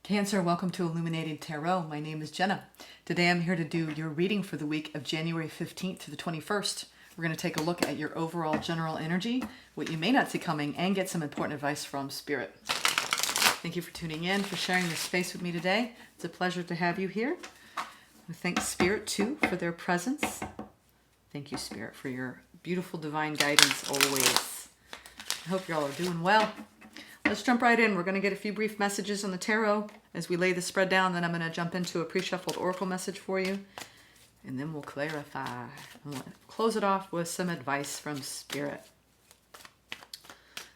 Cancer, welcome to Illuminated Tarot. My name is Jenna. Today I'm here to do your reading for the week of January 15th to the 21st. We're going to take a look at your overall general energy, what you may not see coming, and get some important advice from Spirit. Thank you for tuning in, for sharing this space with me today. It's a pleasure to have you here. I thank Spirit, too, for their presence. Thank you, Spirit, for your beautiful divine guidance always. I hope you all are doing well. Let's jump right in. We're going to get a few brief messages on the tarot as we lay the spread down. Then I'm going to jump into a pre-shuffled oracle message for you. And then we'll clarify. I'm going to close it off with some advice from Spirit.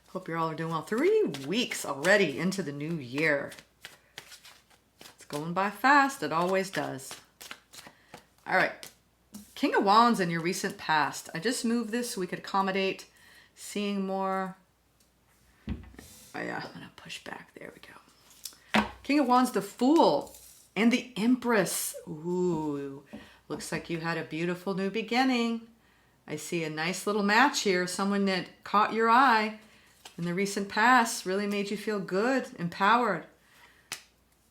Hope you all are doing well. 3 weeks already into the new year. It's going by fast. It always does. All right. King of Wands in your recent past. I just moved this so we could accommodate seeing more. Oh yeah, I'm going to push back. There we go. King of Wands, the Fool, and the Empress. Ooh, looks like you had a beautiful new beginning. I see a nice little match here. Someone that caught your eye in the recent past, really made you feel good, empowered.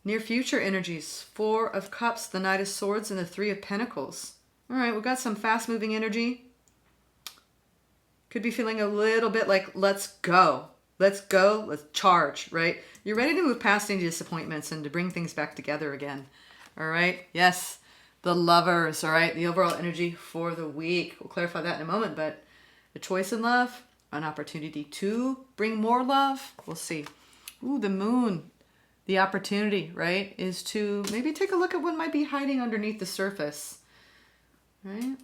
Near future energies, 4 of Cups, the Knight of Swords, and the 3 of Pentacles. All right, we've got some fast-moving energy. Could be feeling a little bit like, let's go. Let's go. Let's charge, right? You're ready to move past any disappointments and to bring things back together again. All right? Yes, the Lovers, all right? The overall energy for the week. We'll clarify that in a moment, but a choice in love, an opportunity to bring more love. We'll see. Ooh, the Moon. The opportunity, right, is to maybe take a look at what might be hiding underneath the surface, right?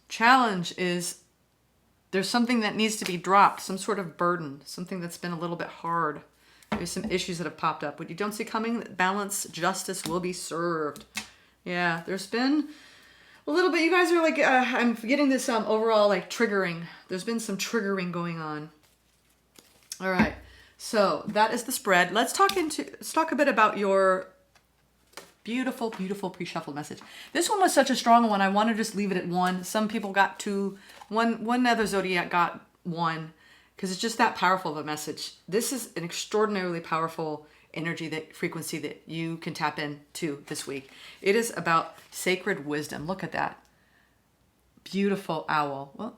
Challenge is there's something that needs to be dropped, some sort of burden, something that's been a little bit hard. There's some issues that have popped up. What you don't see coming, balance, justice will be served. Yeah, there's been a little bit, you guys are like, I'm getting this overall like triggering. There's been some triggering going on. All right, so that is the spread. Let's talk a bit about your beautiful, beautiful pre-shuffled message. This one was such a strong one. I want to just leave it at 1. Some people got 2. One other zodiac got 1 because it's just that powerful of a message. This is an extraordinarily powerful energy, that frequency that you can tap into this week. It is about sacred wisdom. Look at that. Beautiful owl. Well,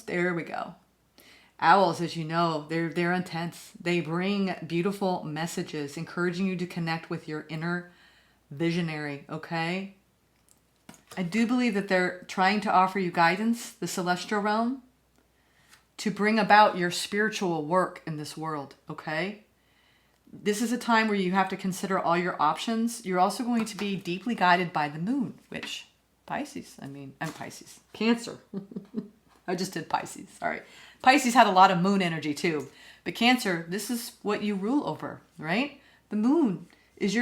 there we go. Owls, as you know, they're intense. They bring beautiful messages, encouraging you to connect with your inner visionary, okay? I do believe that they're trying to offer you guidance, the celestial realm, to bring about your spiritual work in this world, okay? This is a time where you have to consider all your options. You're also going to be deeply guided by the moon, which I'm Pisces. Cancer. I just did Pisces. All right. Pisces had a lot of moon energy too. But Cancer, this is what you rule over, right? The moon is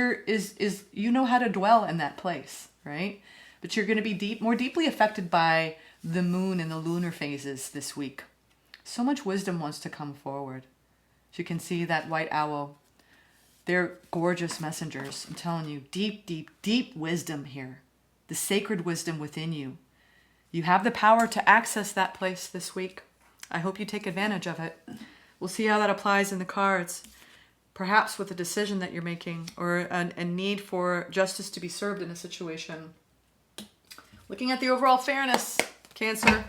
you know how to dwell in that place, right? But you're going to be more deeply affected by the moon and the lunar phases this week. So much wisdom wants to come forward. As you can see, that white owl, they're gorgeous messengers. I'm telling you, deep, deep, deep wisdom here. The sacred wisdom within you. You have the power to access that place this week. I hope you take advantage of it. We'll see how that applies in the cards. Perhaps with a decision that you're making or a need for justice to be served in a situation. Looking at the overall fairness, Cancer.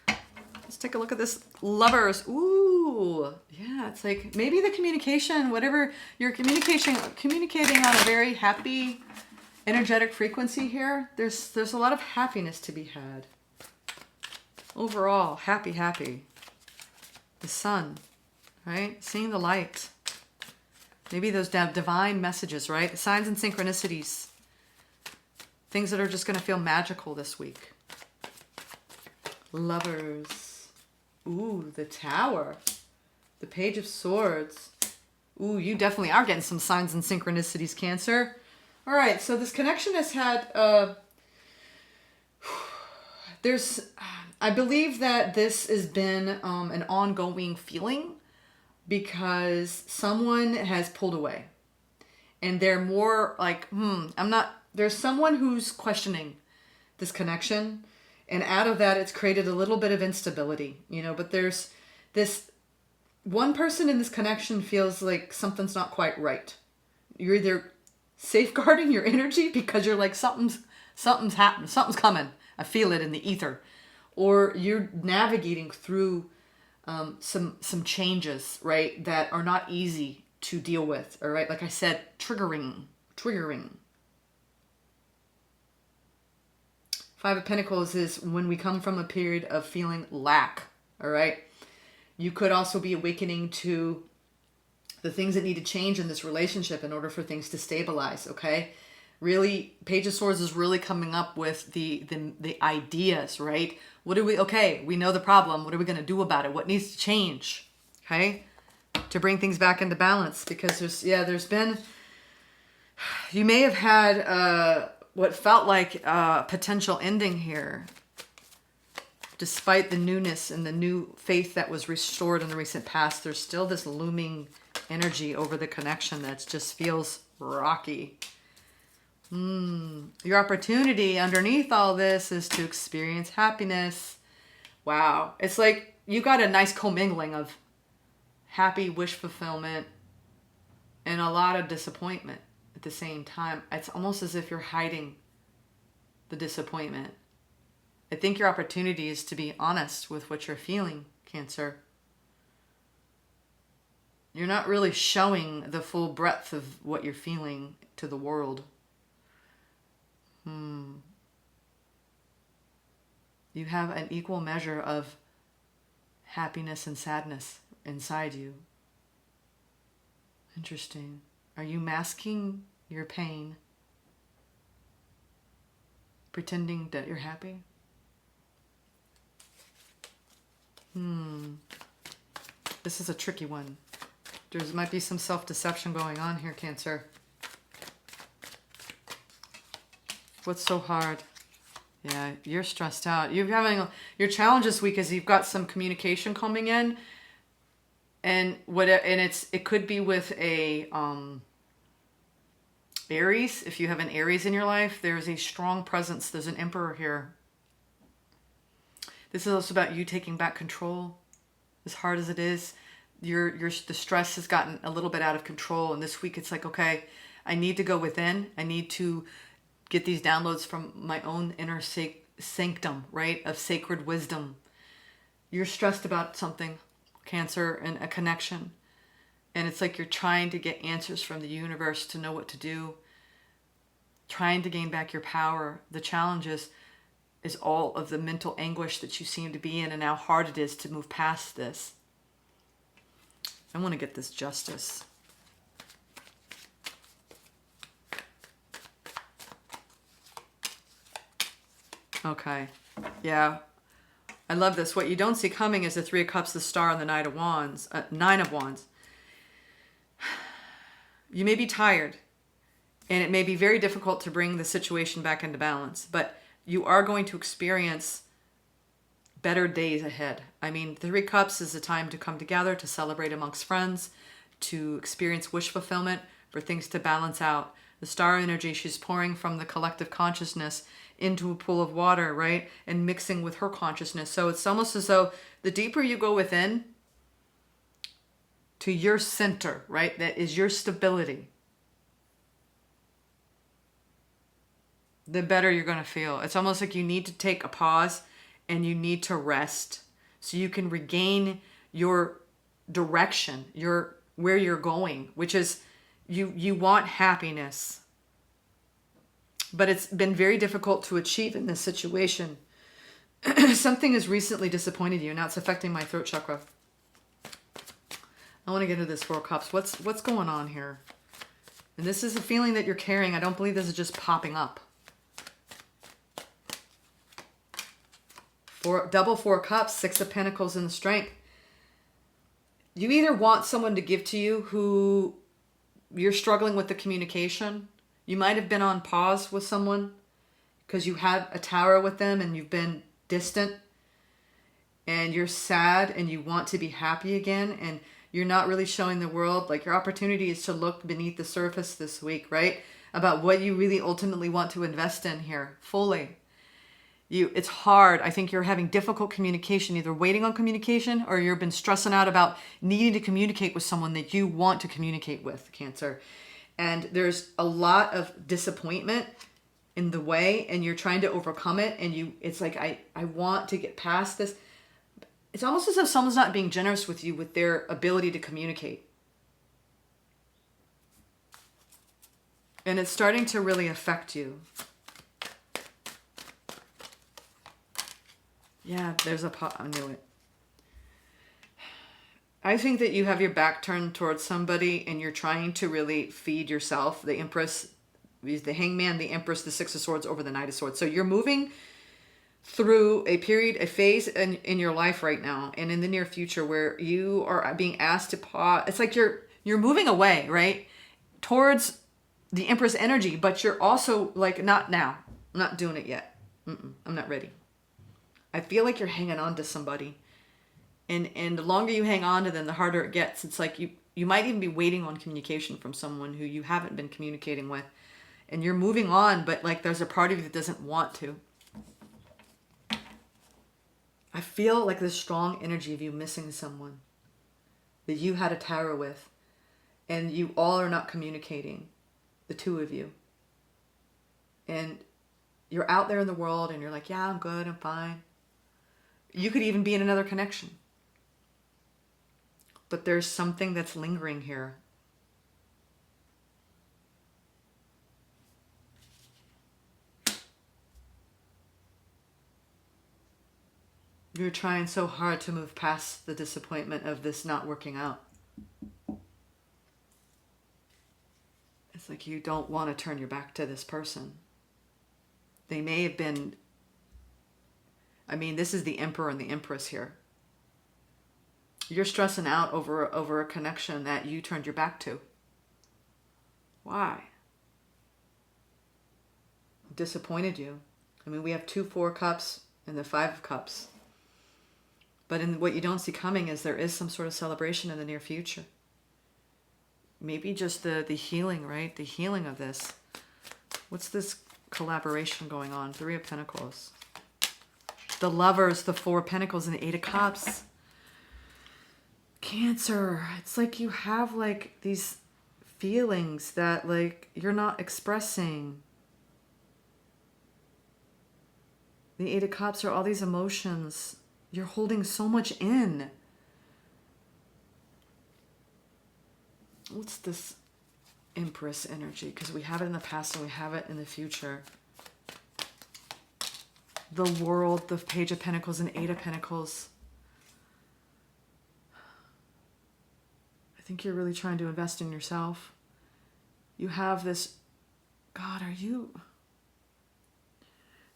Let's take a look at this. Lovers. Ooh, yeah, it's like maybe the communication, whatever you're communicating on a very happy, energetic frequency here. There's a lot of happiness to be had. Overall, happy. The sun, right? Seeing the light. Maybe those divine messages, right? Signs and synchronicities. Things that are just going to feel magical this week. Lovers. Ooh, the Tower. The Page of Swords. Ooh, you definitely are getting some signs and synchronicities, Cancer. All right, so this connection has had... I believe that this has been an ongoing feeling because someone has pulled away and they're more like, there's someone who's questioning this connection, and out of that it's created a little bit of instability, but there's this one person in this connection feels like something's not quite right. You're either safeguarding your energy because you're like, something's happening, something's coming. I feel it in the ether. Or you're navigating through some changes, right, that are not easy to deal with. All right, like I said, triggering. Five of Pentacles is when we come from a period of feeling lack. All right, you could also be awakening to the things that need to change in this relationship in order for things to stabilize. Okay, really, Page of Swords is really coming up with the ideas, right? We know the problem. What are we going to do about it? What needs to change? Okay, to bring things back into balance, because there's been, you may have had what felt like a potential ending here, despite the newness and the new faith that was restored in the recent past. There's still this looming energy over the connection that just feels rocky. Your opportunity underneath all this is to experience happiness. Wow. It's like you got a nice commingling of happy wish fulfillment and a lot of disappointment at the same time. It's almost as if you're hiding the disappointment. I think your opportunity is to be honest with what you're feeling, Cancer. You're not really showing the full breadth of what you're feeling to the world. You have an equal measure of happiness and sadness inside you. Interesting. Are you masking your pain, pretending that you're happy? This is a tricky one. There might be some self-deception going on here, Cancer. What's so hard? Yeah, you're stressed out. Your challenge this week is you've got some communication coming in, and it could be with a Aries. If you have an Aries in your life, there's a strong presence. There's an Emperor here. This is also about you taking back control. As hard as it is, the stress has gotten a little bit out of control, and this week it's like, okay, I need to go within. I need to get these downloads from my own inner sanctum, right, of sacred wisdom. You're stressed about something, Cancer, and a connection. And it's like you're trying to get answers from the universe to know what to do, trying to gain back your power. The challenge is all of the mental anguish that you seem to be in and how hard it is to move past this. I want to get this justice. Okay. Yeah. I love this. What you don't see coming is the Three of Cups, the Star, and the Nine of Wands. You may be tired, and it may be very difficult to bring the situation back into balance, but you are going to experience better days ahead. I mean, the Three Cups is a time to come together, to celebrate amongst friends, to experience wish fulfillment, for things to balance out. The Star energy, she's pouring from the collective consciousness into a pool of water, right? And mixing with her consciousness. So it's almost as though the deeper you go within to your center, right? That is your stability, the better you're going to feel. It's almost like you need to take a pause and you need to rest so you can regain your direction, where you're going, which is you want happiness. But it's been very difficult to achieve in this situation. Something has recently disappointed you. Now it's affecting my throat chakra. I want to get into this Four of Cups. What's going on here? And this is a feeling that you're carrying. I don't believe this is just popping up. Double Four of Cups, Six of Pentacles, and the Strength. You either want someone to give to you who you're struggling with the communication. You might have been on pause with someone because you had a tower with them and you've been distant and you're sad and you want to be happy again, and you're not really showing the world. Like, your opportunity is to look beneath the surface this week, right? About what you really ultimately want to invest in here fully. It's hard. I think you're having difficult communication, either waiting on communication or you've been stressing out about needing to communicate with someone that you want to communicate with, Cancer. And there's a lot of disappointment in the way, and you're trying to overcome it. And it's like, I want to get past this. It's almost as if someone's not being generous with you with their ability to communicate. And it's starting to really affect you. Yeah, there's a pot. I knew it. I think that you have your back turned towards somebody and you're trying to really feed yourself. The Empress, the Hangman, the Empress, the Six of Swords over the Knight of Swords. So you're moving through a period, a phase in your life right now and in the near future where you are being asked to pause. It's like you're moving away, right? Towards the Empress energy, but you're also like, not now. I'm not doing it yet. I'm not ready. I feel like you're hanging on to somebody. And the longer you hang on to them, the harder it gets. It's like you might even be waiting on communication from someone who you haven't been communicating with. And you're moving on, but like there's a part of you that doesn't want to. I feel like this strong energy of you missing someone that you had a tarot with. And you all are not communicating, the two of you. And you're out there in the world and you're like, yeah, I'm good, I'm fine. You could even be in another connection. But there's something that's lingering here. You're trying so hard to move past the disappointment of this not working out. It's like you don't want to turn your back to this person. They may have been... I mean, this is the Emperor and the Empress here. You're stressing out over a connection that you turned your back to. Why? Disappointed you. I mean, we have 2 4 cups and the 5 of cups. But in what you don't see coming is there is some sort of celebration in the near future. Maybe just the healing, right? The healing of this. What's this collaboration going on? 3 of Pentacles. The Lovers, the 4 of Pentacles, and the 8 of Cups. Cancer. It's like you have like these feelings that like you're not expressing. The 8 of Cups are all these emotions. You're holding so much in. What's this Empress energy? Because we have it in the past and we have it in the future. The World, the Page of Pentacles, and 8 of Pentacles. I think you're really trying to invest in yourself. You have this... God, are you...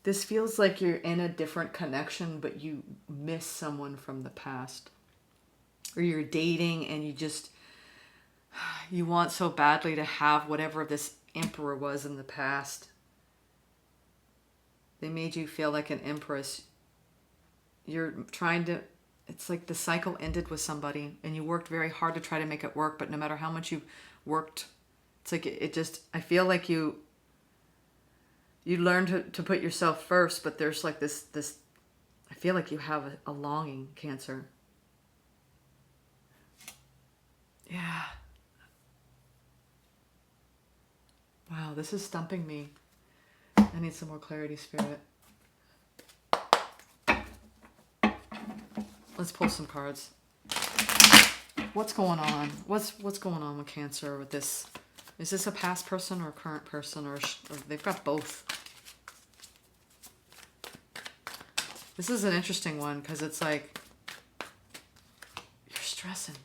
This feels like you're in a different connection, but you miss someone from the past. Or you're dating and you just... You want so badly to have whatever this Emperor was in the past. They made you feel like an empress. You're trying to... It's like the cycle ended with somebody and you worked very hard to try to make it work, but no matter how much you worked, it's like it just... I feel like you learned to put yourself first, but there's like this I feel like you have a longing, Cancer. Yeah. Wow, this is stumping me. I need some more clarity, Spirit. Let's pull some cards. What's going on? What's going on with Cancer with this? Is this a past person or a current person, or they've got both? This is an interesting one because it's like you're stressing.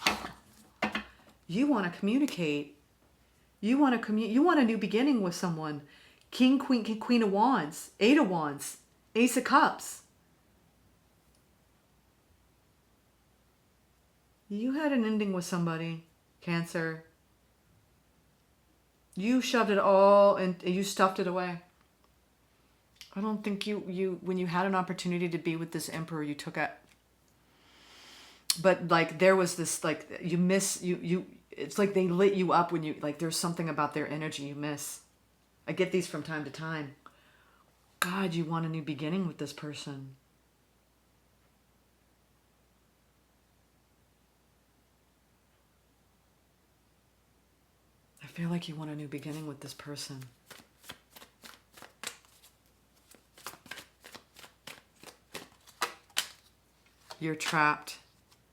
Yeah. You want to communicate. You want a new beginning with someone. King, Queen of Wands, 8 of Wands, Ace of Cups. You had an ending with somebody, Cancer. You shoved it all and you stuffed it away. I don't think you when you had an opportunity to be with this Emperor, you took it. But like there was this like you it's like they lit you up when you like there's something about their energy you miss. I get these from time to time. God, you want a new beginning with this person. I feel like you want a new beginning with this person. You're trapped.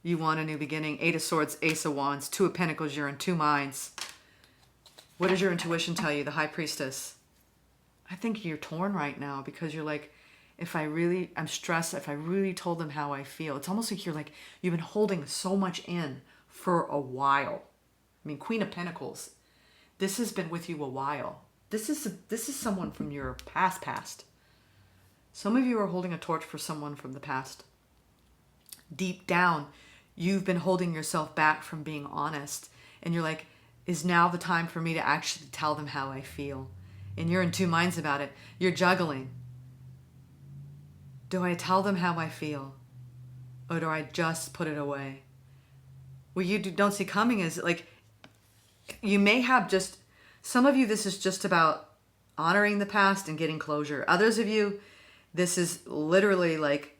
You want a new beginning. 8 of Swords, Ace of Wands, 2 of Pentacles. You're in two minds. What does your intuition tell you? The High Priestess. I think you're torn right now because you're like, I'm stressed. If I really told them how I feel, it's almost like you've been holding so much in for a while. I mean, Queen of Pentacles. This has been with you a while. This is someone from your past. Some of you are holding a torch for someone from the past. Deep down, you've been holding yourself back from being honest. And you're like, is now the time for me to actually tell them how I feel? And you're in two minds about it. You're juggling. Do I tell them how I feel? Or do I just put it away? What you don't see coming is like, you may have just, some of you, this is just about honoring the past and getting closure. Others of you, this is literally like,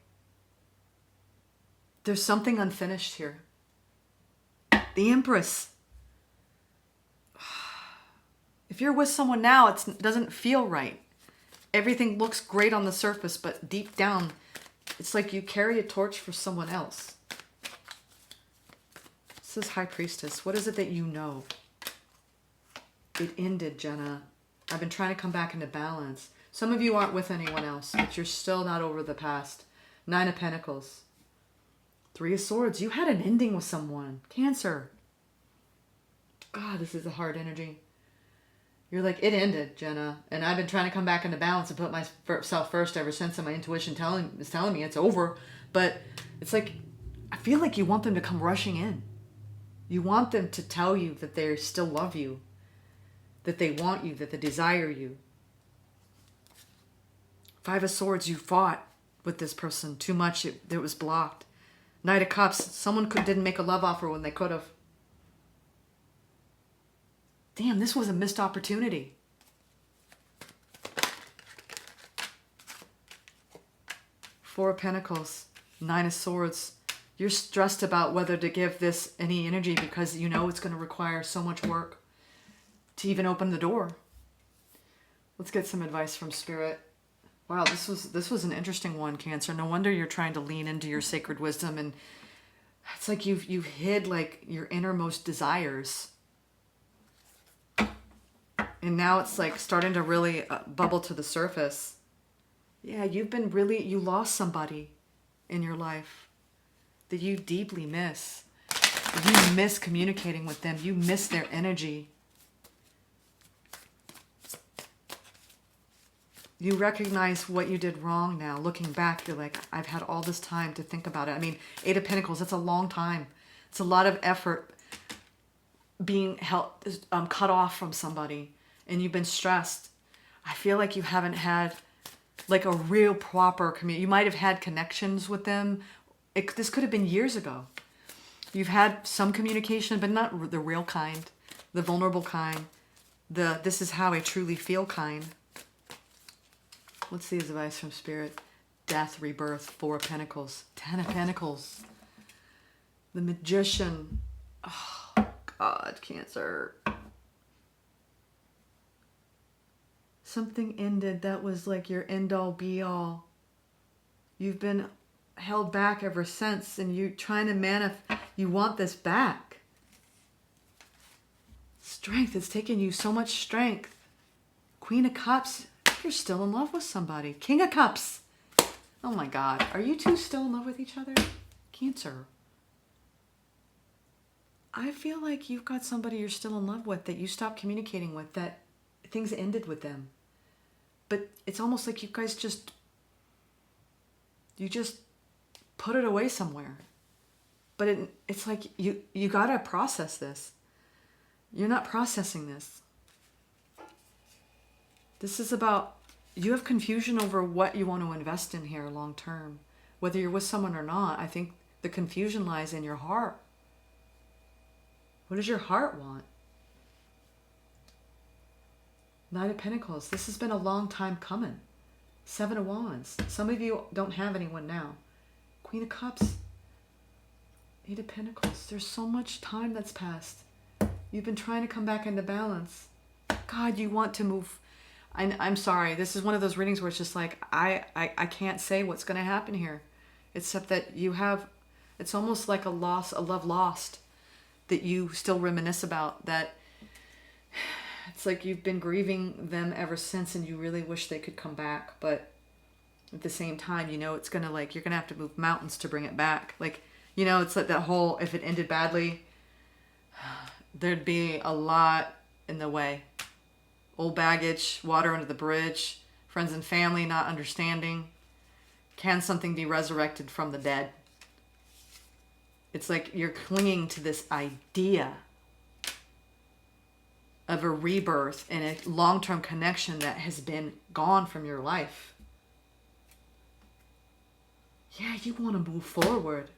there's something unfinished here. The Empress. If you're with someone now, it doesn't feel right. Everything looks great on the surface, but deep down, it's like you carry a torch for someone else. This is High Priestess. What is it that you know? It ended, Jenna. I've been trying to come back into balance. Some of you aren't with anyone else, but you're still not over the past. 9 of Pentacles. 3 of Swords. You had an ending with someone. Cancer. God, this is a hard energy. You're like, it ended, Jenna. And I've been trying to come back into balance and put myself first ever since, and my intuition is telling me it's over. But it's like, I feel like you want them to come rushing in. You want them to tell you that they still love you, that they want you, that they desire you. 5 of Swords, you fought with this person too much. It was blocked. Knight of Cups, someone didn't make a love offer when they could have. Damn, this was a missed opportunity. 4 of Pentacles, 9 of Swords. You're stressed about whether to give this any energy because you know it's going to require so much work to even open the door. Let's get some advice from Spirit. Wow, this was an interesting one, Cancer. No wonder you're trying to lean into your sacred wisdom, and it's like you've hid like your innermost desires. And now it's like starting to really bubble to the surface. Yeah, you lost somebody in your life that you deeply miss. You miss communicating with them. You miss their energy. You recognize what you did wrong now. Looking back, you're like, I've had all this time to think about it. I mean, 8 of Pentacles, that's a long time. It's a lot of effort being cut off from somebody. And you've been stressed. I feel like you haven't had like a real proper community. You might have had connections with them. This could have been years ago. You've had some communication, but not the real kind, the vulnerable kind, the this is how I truly feel kind. Let's see his advice from Spirit. Death, rebirth, 4 of Pentacles, 10 of Pentacles. The Magician. Oh, God, Cancer. Something ended that was like your end-all, be-all. You've been held back ever since, and you're trying to you want this back. Strength. It's taken you so much strength. Queen of Cups. You're still in love with somebody. King of Cups. Oh my God. Are you two still in love with each other? Cancer. I feel like you've got somebody you're still in love with that you stopped communicating with, that things ended with them. But it's almost like you guys just put it away somewhere. But it's like you got to process this. You're not processing this. This is about, you have confusion over what you want to invest in here long term. Whether you're with someone or not, I think the confusion lies in your heart. What does your heart want? Knight of Pentacles. This has been a long time coming. Seven of Wands. Some of you don't have anyone now. Queen of Cups. Eight of Pentacles. There's so much time that's passed. You've been trying to come back into balance. God, you want to move. I'm sorry. This is one of those readings where it's just like, I can't say what's going to happen here. Except that you have, it's almost like a loss, a love lost that you still reminisce about. That it's like you've been grieving them ever since and you really wish they could come back. But at the same time, you know, it's going to like, you're going to have to move mountains to bring it back. Like, you know, it's like that whole, if it ended badly, there'd be a lot in the way. Old baggage, water under the bridge, friends and family not understanding. Can something be resurrected from the dead? It's like you're clinging to this idea of a rebirth and a long-term connection that has been gone from your life. Yeah, you want to move forward.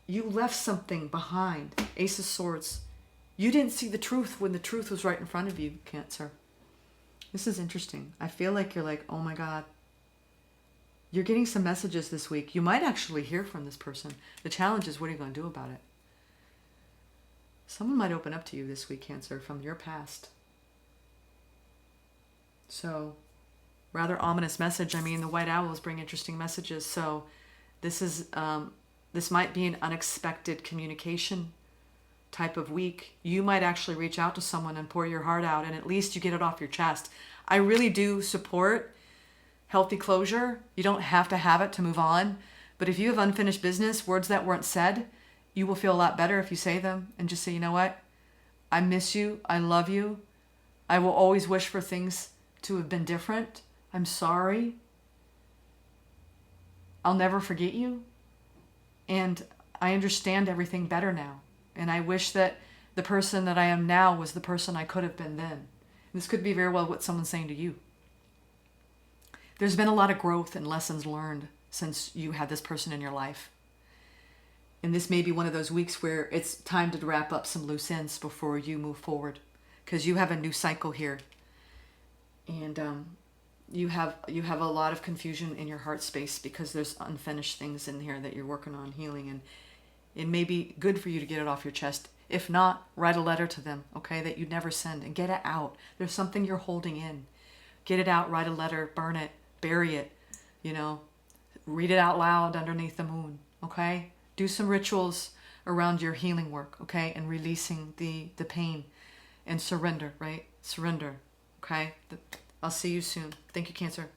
You left something behind. Ace of Swords. You didn't see the truth when the truth was right in front of you, Cancer. This is interesting. I feel like you're like, oh my God. You're getting some messages this week. You might actually hear from this person. The challenge is, what are you going to do about it? Someone might open up to you this week, Cancer, from your past. So, rather ominous message. I mean, the white owls bring interesting messages. So, this might be an unexpected communication type of week. You might actually reach out to someone and pour your heart out, and at least you get it off your chest. I really do support healthy closure. You don't have to have it to move on. But if you have unfinished business, words that weren't said, you will feel a lot better if you say them and just say, you know what? I miss you. I love you. I will always wish for things to have been different. I'm sorry. I'll never forget you. And I understand everything better now. And I wish that the person that I am now was the person I could have been then. This could be very well what someone's saying to you. There's been a lot of growth and lessons learned since you had this person in your life. And this may be one of those weeks where it's time to wrap up some loose ends before you move forward. Because you have a new cycle here. And you have a lot of confusion in your heart space because there's unfinished things in here that you're working on healing. And it may be good for you to get it off your chest. If not, write a letter to them, okay, that you'd never send, and get it out. There's something you're holding in. Get it out, write a letter, burn it, bury it, you know. Read it out loud underneath the moon, okay? Do some rituals around your healing work, okay, and releasing the pain and surrender, right? Surrender, okay? I'll see you soon. Thank you, Cancer.